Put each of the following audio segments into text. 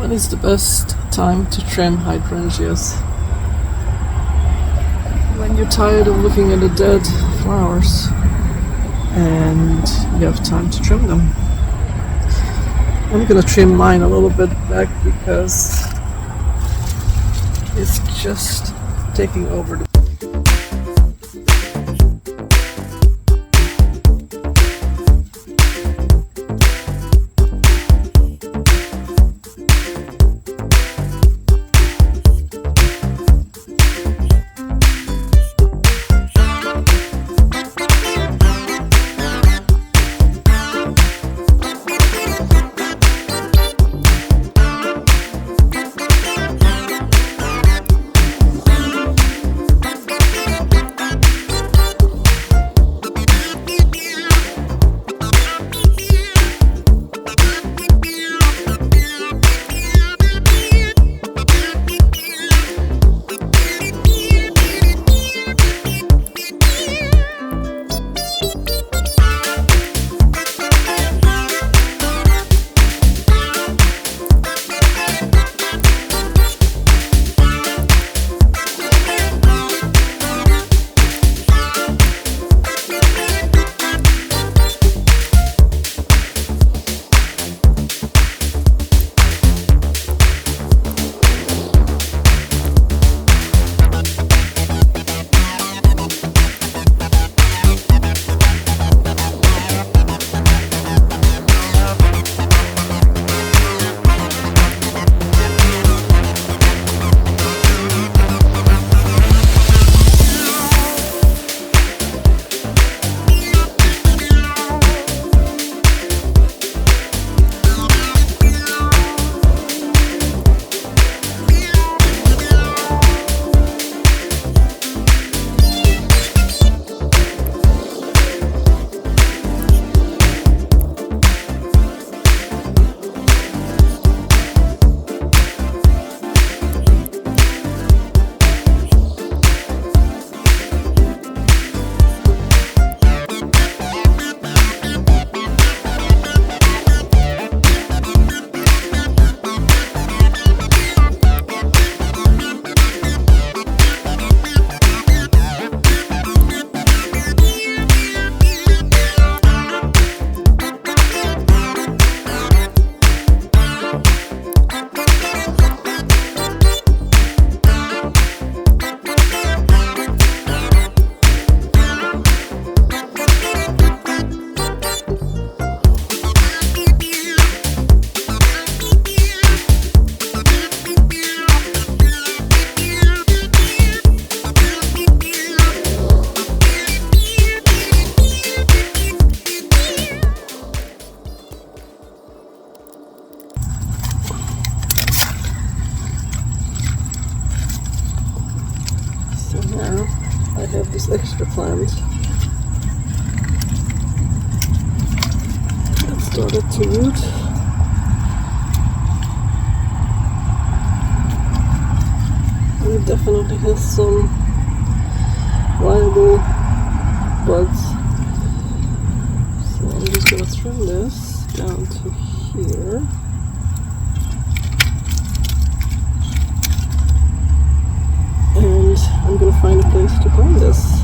When is the best time to trim hydrangeas? When you're tired of looking at the dead flowers and you have time to trim them. I'm gonna trim mine a little bit back because it's just taking over the I have this extra plant that started to root. And it definitely has some viable buds. So I'm just gonna trim this down to here. And I'm gonna find a place to plant this.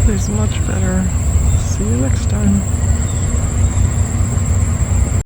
is much better. See you next time.